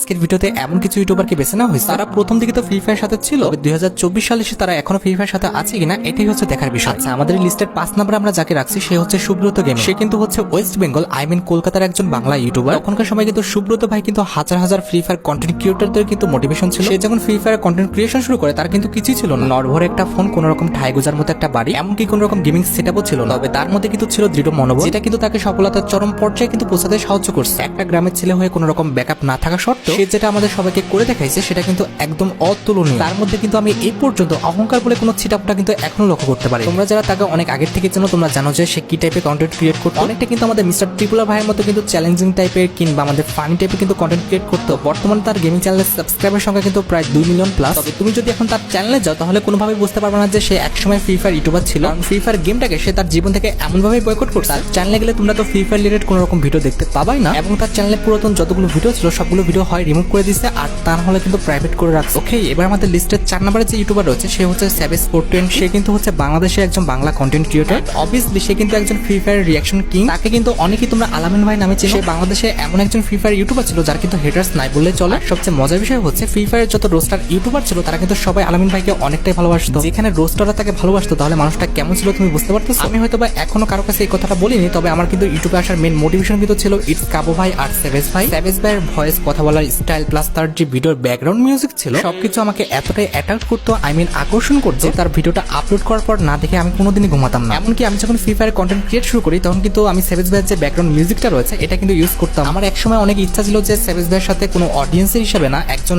আজকের ভিডিওতে এমন কিছু ইউটিউবারকে বেছে নেওয়া হয়েছে তারা প্রথম দিকে তো ফ্রি ফায়ার সাথে ছিল, 2024 সালে এসে তারা এখনো ফ্রি ফায়ার সাথে আছে কিনা এটাই হচ্ছে দেখার বিষয়। আচ্ছা, আমাদের লিস্টের 5 নম্বরে আমরা যাকে রাখছি সে হচ্ছে সুব্রত গেমিং। সে কিন্তু হচ্ছে ওয়েস্ট বেঙ্গল কলকাতার একজন বাংলা ইউটিউবার। তখনকার সময় কিন্তু সুব্রত ভাই কিন্তু হাজার হাজার ফ্রি ফায়ার কন্টেন্ট ক্রিয়েটরদের কিন্তু মোটিভেশন ছিল। সে যখন ফ্রি ফায়ার কন্টেন্ট ক্রিয়েশন শুরু করে তার কিন্তু কিছুই ছিল না, নরভরে একটা ফোন, কোন রকম ঠাই গোজার মতো একটা বাড়ি, এমনকি কোন রকম গেমিং সেটআপও ছিল না। তবে তার মধ্যে কিন্তু ছিল দৃঢ় মনোবল, যেটা কিন্তু তাকে সফলতার চরম পর্যায়ে কিন্তু পৌঁছাতে সাহায্য করছে। একটা গ্রামের ছেলে হয়ে কোন রকম ব্যাকআপ না থাকা সত্ত্বেও সে যেটা আমাদের সবাইকে করে দেখাইছে সেটা কিন্তু একদম অতুলনীয়। তার মধ্যে কিন্তু আমি এই পর্যন্ত অহংকার বলে কোনো সেটআপটা কিন্তু এখনো লক্ষ্য করতে পারি। তোমরা যারা তাকে অনেক আগের থেকে চেনো তোমরা জানো যে সে কি টাইপের কন্টেন্ট ক্রিয়েট করতো। অনেকটা কিন্তু আমাদের মিস্টার ট্রিপুলার ভাইয়ের মতো কিন্তু চ্যালেঞ্জিং টাইপের কিংবা আমাদের ফানি টাইপের কিন্তু কন্টেন্ট ক্রিয়েট করতো। বর্তমানে তার গেমিং চ্যানেলের সাবস্ক্রাইবার সংখ্যা কিন্তু প্রায় 2 মিলিয়ন প্লাস। তবে তুমি যদি এখন তার চ্যানেলে যাও তাহলে কোনোভাবেই বুঝতে পারবে না যে সে একসময় ফ্রি ফায়ার ইউটিউবার ছিল। কারণ ফ্রি ফায়ার গেমটাকে সে তার জীবন থেকে এমনভাবে বয়কট করছে। তার চ্যানেলে গেলে তোমরা তো ফ্রি ফায়ার রিলেটেড কোনো রকম ভিডিও দেখতে পাবাই না, এবং তার চ্যানেলে পুরাতন যতগুলো ভিডিও ছিল সবগুলো ভিডিও হয় রিমুভ করে দিচ্ছে আর তা হলে কিন্তু প্রাইভেট করে রাখছে। ওকে, এবার আমাদের লিস্টের 4 নম্বরে যে ইউটিউবার রয়েছে সে হচ্ছে savage420। সে কিন্তু হচ্ছে বাংলাদেশের একজন বাংলা কন্টেন্ট ক্রিয়েটর। অবভিয়াসলি সে কিন্তু একজন ফ্রি ফায়ার রিঅ্যাকশন কিং। তাকে কিন্তু অনেকেই তোমরা আলামিন ভাই নামে চেনো। সে বাংলাদেশে এমন একজন ফ্রি ফায়ার ইউটিউবার ছিল যার কিন্তু হেটার্স নাই বললে চলে। সবচেয়ে মজার বিষয় হচ্ছে ফ্রি ফায়ারের যত রোস্টার ইউটিউবার ছিল তারা কিন্তু সবাই আলামিন ভাইকে অনেকটাই ভালোবাসতো। যেখানে রোস্টাররা তাকে ভালোবাসতো তাহলে মানুষটা কেমন ছিল তুমি বুঝতে পারতেছো। আমি হয়তো বা এখনো কারো কাছে এই কথাটা বলিনি, তবে আমার কিন্তু ইউটিউবে আসার মেইন মোটিভেশন কিন্তু ছিল ইটস কাবু ভাই আর সেভেজ ভাই। সেভেজ ভাইয়ের ভয়েস, কথা বলার স্টাইল প্লাস তার যে ভিডিওর ব্যাকগ্রাউন্ড মিউজিক ছিল সবকিছু আমাকে এতটাই অ্যাট্রাক্ট করতো, আকর্ষণ করতো। তার ভিডিওটা আপলোড করার পর না দেখে আমি কোনোদিনই ঘুমাতাম না। এমনকি আমি যখন ফ্রি ফায়ার কন্টেন্ট ক্রিয়েট শুরু করি তখন কিন্তু আমি সেভেজ ভাইয়ের যে ব্যাকগ্রাউন্ড মিউজিকটা রয়েছে এটা কিন্তু ইউজ করতাম। আমার একসময় অনেক ইচ্ছা ছিল যে সেভেজ ভাইয়ের সাথে কোনো অডিয়েন্সের হিসেবে না, একজন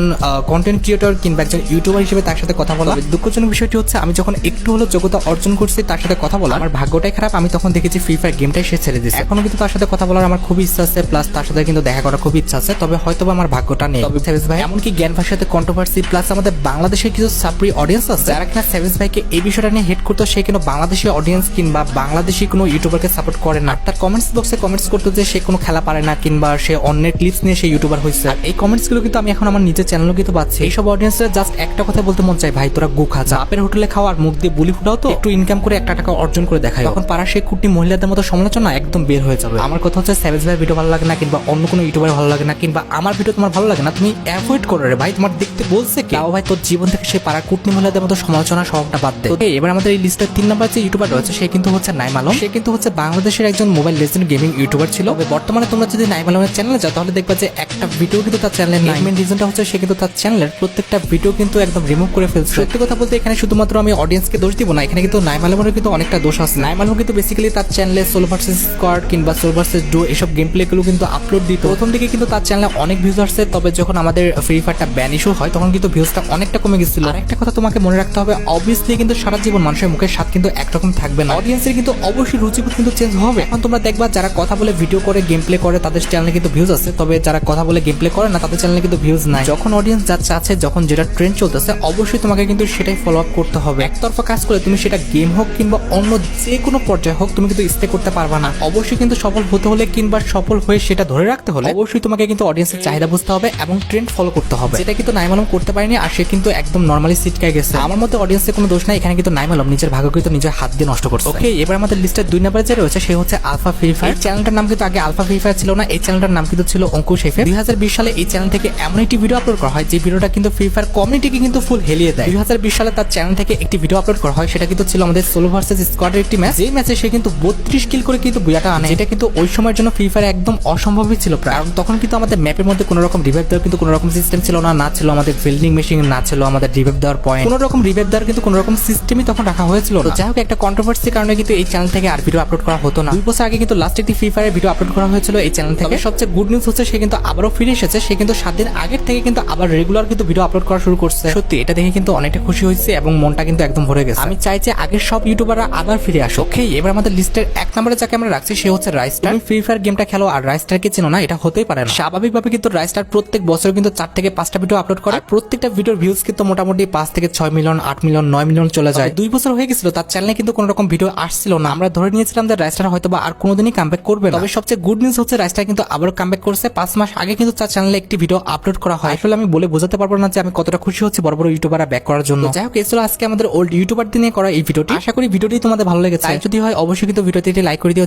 কন্টেন্ট ক্রিয়েটর কিংবা একজন ইউটিউবার হিসেবে তার সাথে কথা বলা। দুঃখজনক বিষয়টি হচ্ছে আমি যখন একটু হলো যোগ্যতা অর্জন করছি তার সাথে কথা বলা, আমার ভাগ্যটাই খারাপ। আমি তখন দেখেছি ফ্রি ফায়ার গেমটাই সে ছেড়ে দিয়েছে। এখনো কিন্তু তার সাথে কথা বলার আমার খুবই ইচ্ছা আছে, প্লাস তার সাথে কিন্তু দেখা করার খুব ইচ্ছা আছে, তবে হয়তো আমার ভাগ্যটা নেই। তবে সেভেজ ভাই এমনকি জ্ঞান ভাইয়ের সাথে কন্ট্রোভার্সি প্লাস আমাদের বাংলাদেশের কিছু সাপ্রি অডিয়েন্স আছে যারা কিনা সেভেজ ভাইকে এই বিষয়টা নিয়ে হেড করতো। সে কিন্তু বাংলাদেশি অডিয়েন্স কিংবা বাংলাদেশি কোনো ইউটিউবারকে সাপোর্ট করে না। তার কমেন্টস বক্সে কমেন্টস করতো যে সে কোনো খেলা পারে না কিংবা সে অন্যের ক্লিপস নিয়ে সে ইউটিউবার হয়েছে। এই কমেন্টস গুলো কিন্তু আমি এখন আমার নিজের চ্যানেলও কিন্তু পাচ্ছি। এইসব অডিয়েন্সরা জাস্ট একটা কথা বলতে মন চায়, ভাই তোরা গু খা, যা আপের হোটেলে খাও আর মুখ দিয়ে বুলি ফুটাও, তো একটু ইনকাম করে একটা টাকা অর্জন করে দেখায়। তখন পাড়া সেই কুটি মহিলাদের মতো সমালোচনা একদম বের হয়ে যাবে। আমার কথা হচ্ছে সেভেজ ভাইয়ের ভিডিও ভালো লাগে না কিংবা অন্য কোনো ইউটিউবার ভালো লাগে না কিংবা আমার ভিডিও তোমার ভালো লাগে না, তুমি অ্যাভয়েড করো রে ভাই। তোমার দেখতে বলছে কি ভাই, তোর জীবন থেকে সেই পাড়া কুটনি মহিলাদের মতো সমালোচনা স্বভাবটা বাদ দে। এবার আমাদের এই লিস্টের 3 নম্বর যে ইউটিউবার রয়েছে সে কিন্তু হচ্ছে নাইম আলম। সে কিন্তু হচ্ছে বাংলাদেশের একজন মোবাইল লেজেন্ড গেমিং ইউটিউবার ছিল। বর্তমানে তোমরা যদি নাইম আলমের চ্যানেলে যাও তাহলে দেখবা যে একটা ভিডিও কিন্তু তার চ্যানেলে নাই। মেইন রিজনটা হচ্ছে সে কিন্তু তার চ্যানেলের প্রত্যেকটা ভিডিও কিন্তু একদম রিমুভ করে ফেলছে। সত্যি কথা বলতে এখানে শুধুমাত্র আমি অডিয়েন্সকে দোষ দিব না, এখানে কিন্তু নাইম আলমের কিন্তু অনেকটা দোষ আছে। নাইম আলম কিন্তু বেসিক্যালি তার চ্যানেলে সোলো ভার্সেস স্কোয়াড কিংবা সোলো ভার্সেস ডুও এসব গেম প্লে গুলো কিন্তু আপলোড দিত। প্রথম দিকে কিন্তু তার চ্যানেলে অনেক ভিউজ আসছে, তবে যখন আমাদের ফ্রি ফায়ারটা ব্যান ইস্যু হয় তখন কিন্তু ভিউজটা অনেকটা কমে গেছিল। আর একটা কথা তোমাকে মনে রাখতে হবে, অবভিয়াসলি কিন্তু সারা জীবন মানুষের মুখের স্বাদ কিন্তু একরকম থাকবে না। অডিয়েন্সের কিন্তু অবশ্যই রুচিবোধ কিন্তু চেঞ্জ হবে। এখন তোমরা দেখবা যারা কথা বলে ভিডিও করে গেম প্লে করে তাদের চ্যানেলে কিন্তু ভিউজ আছে, তবে যারা কথা বলে গেম প্লে করে না তাদের চ্যানেলে কিন্তু ভিউজ নাই। যখন অডিয়েন্স যা চাচ্ছে, যখন যেটা ট্রেন্ড চলতেছে অবশ্যই তোমাকে কিন্তু সেটাই ফলো আপ করতে হবে। একতরফা কাজ করে তুমি সেটা গেম হোক কিংবা অন্য যে কোনো পর্যায়ে হোক তুমি কিন্তু স্টে করতে পারবা না। অবশ্যই কিন্তু সফল হতে হলে কিংবা সফল হয়ে সেটা ধরে রাখতে হলে অবশ্যই তোমাকে কিন্তু অডিয়েন্সের চাহিদা বুঝতে হবে এবং ট্রেন্ড ফলো করতে হবে, যেটা কিন্তু নাইম আলম করতে পারেনি। আর সে কিন্তু একদম নর্মালি সিটকায় গেছে। আমার মতে অডিয়েন্সের কোনো দোষ নাই, এখানে কিন্তু নাইম আলম নিজের ভাগ্য কিন্তু নিজের হাত দিয়ে নষ্ট করছে। ওকে, এবার আমাদের লিস্টের 2 নম্বরে যে রয়েছে সে হচ্ছে আলফা ফ্রি ফায়ার। চ্যানেলটার নাম কিন্তু আগে আলফা ফ্রি ফায়ার ছিল না, এই চ্যানেলটার নাম কিন্তু ছিল অঙ্কুশ এফএম। 2020 সালে এই চ্যানেল থেকে এমন একটি ভিডিও আপলোড করা হয় যে ভিডিওটা কিন্তু ফ্রি ফায়ার কমিউনিটিকে কিন্তু ফুল হেলিয়ে দেয়। 2020 সালে তার চ্যানেল থেকে একটি ভিডিও আপলোড করা হয়, সেটা কিন্তু ছিল আমাদের সোলো ভার্সেস স্কোয়াডের একটি ম্যাচ। এই ম্যাচে সে কিন্তু 32 কিল করে কিন্তু বুয়াটা আনে, যেটা কিন্তু ওই সময়ের জন্য ফ্রি ফায়ার একদম অসম্ভবই ছিল প্রায়। কারণ তখন কিন্তু আমাদের ম্যাপের মধ্যে কোনো রকম রিভাইভ দেওয়ার কিন্তু কোনো রকম সিস্টেম ছিল না, ছিল আমাদের ফিল্ডিং মেশিন, না ছিল আমাদের রিভাইভ দেওয়ার পয়েন্ট, কোনো রকম রিভাইভ দেওয়ার কিন্তু কোনো রকম সিস্টেমই তখন রাখা হয়েছিল না। যাই হোক, একটা কন্ট্রোভার্সির কারণে কিন্তু এই চ্যানেল থেকে আর ভিডিও আপলোড করা হতো না। 2 বছর আগে কিন্তু লাস্ট একটি ফ্রি ফায়ারের ভিডিও আপলোড করা হয়েছিল এই চ্যানেল থেকে। সবচেয়ে গুড নিউজ হচ্ছে সে কিন্তু আবারও ফিরে এসেছে। সে কিন্তু 7 দিন আগের থেকে কিন্তু আবার রেগুলার কিন্তু ভিডিও আপলোড করা শুরু করছে। সত্যি এটা দেখে কিন্তু অনেকটা খুশি হয়েছে এবং মনটা কিন্তু একদম ভরে গেছে। আমি চাই যে আগের সব ইউটিউবাররা আবার ফিরে আসুক। ওকে, এবার আমাদের লিস্টের 1 নম্বরে যাকে আমরা রাখছি সে হচ্ছে রাইস্টার। তুমি ফ্রি ফায়ার গেমটা খেলো আর রাইস্টারকে চেনো না, এটা হতেই পারে না। স্বাভাবিকভাবে কিন্তু রাইস্টার প্রত্যেক বছর কিন্তু 4 থেকে 5টা ভিডিও আপলোড করে। প্রত্যেকটা ভিডিওর ভিউজ কিন্তু মোটামুটি 5 থেকে 6 মিলিয়ন, 8 মিলিয়ন, 9 মিলিয়ন চলে যায়। 2 বছর হয়ে গেছিল তার চ্যানেলে কিন্তু কোনো রকম ভিডিও আসছিল না। আমরা ধরে নিয়েছিলাম যে রাইস্টার হয়তোবা আর কোনোদিনই কামব্যাক করবে না। তবে সবচেয়ে গুড নিউজ হচ্ছে রাইস্টার কিন্তু আবার কামব্যাক করছে। 5 মাস আগে কিন্তু তার চ্যানেলে একটি ভিডিও আপলোড করা হয়। আসলে আমি বলে বোঝাতে পারবো না যে আমি কতটা খুশি হচ্ছি বড় বড় ইউটিউবাররা ব্যাক করার জন্য। যাই হোক, এই ছিল আজকে আমাদের ওল্ড ইউটিউবার নিয়ে করা এই ভিডিওটি। আশা করি ভিডিওটি তোমাদের ভালো লেগেছে। যদি হয় অবশ্যই কিন্তু ভিডিওতে লাইক করে দিও।